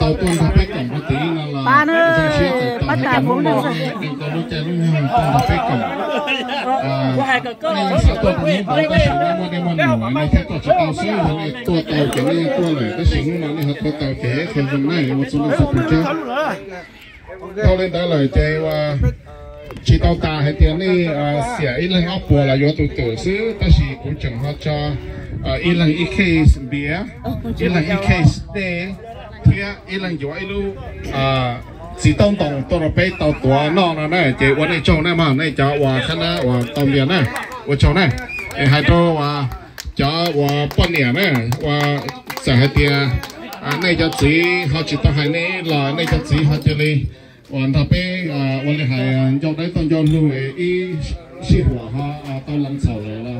tàu tuần tháp bếp cổng có tí là ba nữa bắt tà bốn nữa đừng có lúc chơi lúc nhau tuần tháp bếp cổng này là sao tuần cũng bảo cái sự này mà đây mà nổ này theo tổ chức tàu xứ này tua tàu cái này tua này cái sự mà này họ tua tàu cái không phần này một số lượng sắp được tao lên đó lời chơi và chỉ tàu ta hay tiền này xẻ ít lần áo bùa là do tụi tử xứ ta chỉ cũng chẳng họ cho ít lần ít case bia ít lần ít case tê thì ít lần cho ít lu chỉ tông tổng tôi là bé tàu tua nó là này chỉวันนี้โจnày mà này cho và khán giả và tàu biển này vàโจnày hai đô và cho và半年này và sẽ hai tiền này cho chỉ họ chỉ tao hai này là này cho chỉ họ chỉ điวันทับเป้วันนี้หายยกได้ตอนยนลูอีชีหัวเขาตอนหลังเสาเลยละ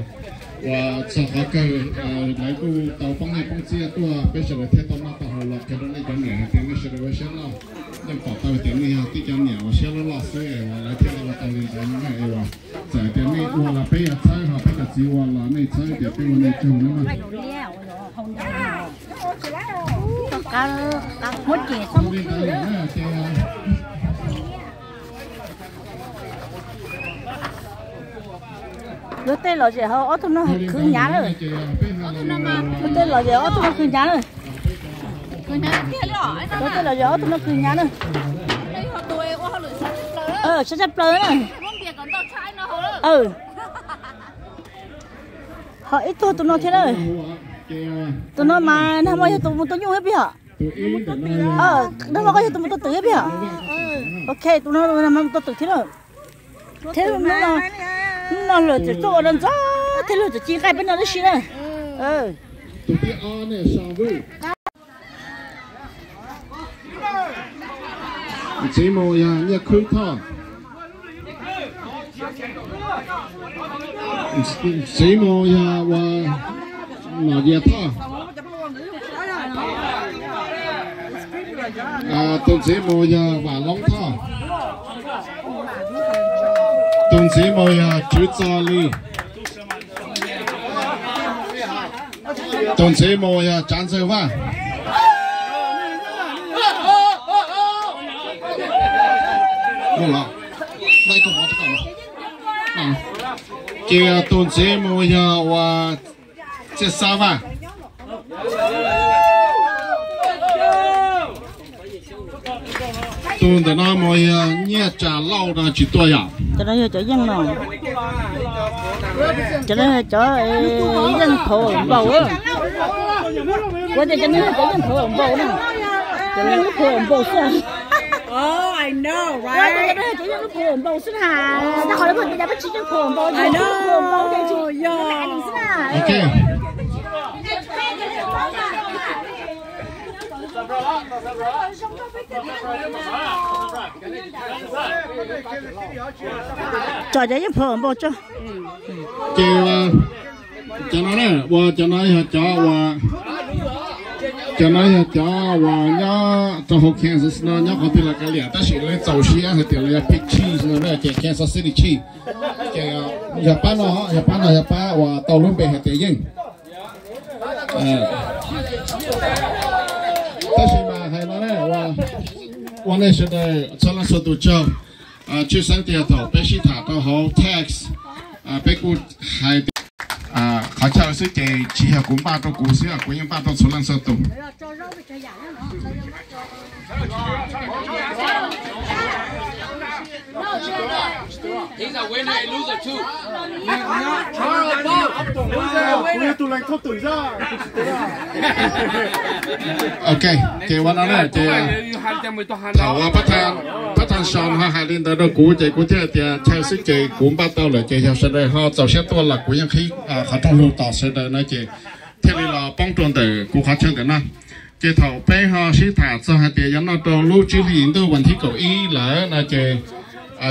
ว่าสาวเขาเกิดหลายกูตอนป้องให้ป้องเสียตัวเป็นเฉลี่ยเท่าตอนมาตอนเราแค่ตอนนี้ตอนเหนือเทียนไม่เฉลี่ยว่าเช่นเรายังต่อตอนเทียนนี่ฮะที่จะเหนือว่าเช่นเราเสียว่าหลายเที่ยวเราตอนนี้ตอนนี้ไงว่าแต่เทียนนี่ว่าเราไปอยากใช้เขาไปกับจีว่าเราไม่ใช้เดี๋ยวไปวันนี้จุ่มนะมันcá hốt chè xong đứa tên là gì hả? Ở trong nó cứ nhá rồi. Đứa tên là gì? Ở trong nó cứ nhá rồi. Đứa tên là gì? Ở trong nó cứ nhá rồi. Sẽ sắp lơ này. Họ ít thôi tụi nó thế rồi. Tụi nó mà nó mới tụi tôi nhung hết bây giờ. Nó mà có tụi tôi tự hết bây giờ. Ok, tụi nó mà tôi tự thế rồi. Thế nó lừa chỉ tôi lần đó, thế lừa chỉ cái bên đó nó xí này. Tụi cái on này sao vậy? Chỉ mồi à, nhớ khơi thọ. Chỉ mồi à và nó dễ thọ. Tụi chỉ mồi à và lóng thọ. Tụi chỉ mồi à chú cho li. Tụi chỉ mồi à chán sơ va. Được rồi. Đây có một cái nào. Kia tụi chỉ mồi à và chết sao va. Tụi nó mồi nhẹ trả lâu là chỉ tôi à. Cho nó cho dân nào. Cho nó cho dân thổ bầu á. Qua cho nó cho dân thổ bầu nè. Cho nó thổ bầu xưa. Oh, I know, right? Cho nó thổ bầu xưa hà. Nó hỏi nó bây giờ chỉ thổ bầu. I know. Yeah. Okay. Cho cho giúp phở bộ cho. Kêu cho nó nè, cho nó cho và nhá cho học Kansas nó nhá có thể là cái liền, ta chỉ lấy dầu xí hay tiền lấy big cheese nó nè, cái Kansas City cheese. Cái Japan và tàu luôn bề hay tiền gì. Ta chỉ mà hay nó nè và này sẽ để cho nó số tụ cho chưa sáng tiền thầu bé sĩ thả tao hậu tax bé cụ hayเขาเช่าซื้อเจชีหกุมป้าตัวกูซื้อกุยังป้าตัวสุรันสตุHe's a winner and loser too. Ok, cáiวันนั้นเนี่ยเจถามว่าประธานชอนฮะหาลินเดอร์กูเจกูเจเจใช้ซื้อเจกุมป้าตัวเลยเจจะแสดงเขาจะเชื่อตัวหลักกูยังคิดเขาต้องรู้ต่อแสดงนะเจที่เราป้องตัวเด็กกูเขาเชื่อกันนะเจถามไปเขาซื้อถาจะหาเดียยังเราตัวรู้ชื่อลินตัววันที่เก้าอี้แล้วนะเจ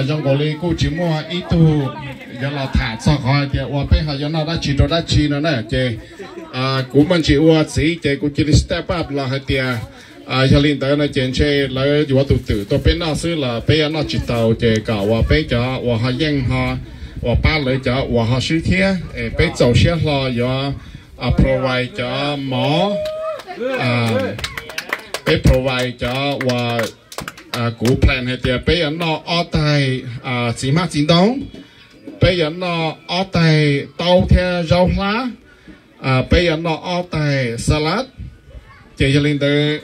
ยังก็เลยกูจิมัวอีตัวยังเราถาจะเขาเดียว่าไปเขายังเราได้ชีตัวได้ชีนั่นแหละเจกูมันชีว่าสีเจกูจะได้สเต็ปอัพเราให้เดียชาลินแต่ในเจนเช่แล้วอยู่ว่าตัวเป็นน่าซื้อละไปยังน่าจิตเตาเจก่าว่าไปจะว่าเขายังเขาว่าป้าเลยจะว่าเขาซื้อเทียไปเจ้าเชี่ยรออยู่provide จะหมอ bé provide cho và cú plan hay tiệt bé nó ở tại chỉ mắc chính đóng bé nó ở tại tàu theo rau lá bé nó ở tại salad chỉ cho lên tới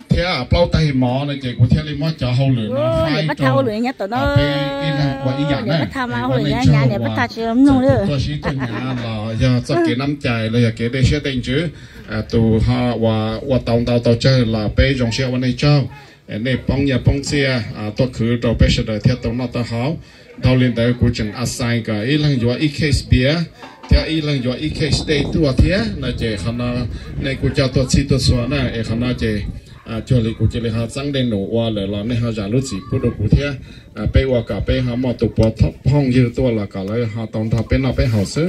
theo bao tay mỏ này chỉ có theo lên mỏ cho hậu lửa nó phải bắt thao lửa nhá tụi nó bắt thao mà hậu lửa nhá để bắt thao chỉ ấm nung nữa tôi xin cho nhà là giờ cho cái nắm chài là cái để sẽ tên chứ tụ họ và tàu chơi là bé dòng xeวันนี้เจ้าเนี่ยป้องยาป้องเสียตัวคือเราไปเสด็จเที่ยวตรงนั้นตัวเขาเราเรียนแต่กูจึงอาศัยกับอีหลังอยู่อีเคสเบียเที่ยวอีหลังอยู่อีเคสเดย์ตัวเที่ยน่าจะขณะในกูจะตัวซีตัวส่วนน่ะขณะจะช่วยกูจะเลยหาจังเดนหนูว่าเลยเราเนี่ยหาจารุจิพูดกูเที่ยไปว่ากับไปหาหมอตุปอทห้องยืดตัวละกับเลยหาตอนทับเป็นเอาไปหาซื้อ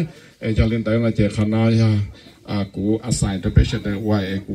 จะเรียนแต่น่าจะขณะกูอาศัยตัวไปเสด็จว่ากู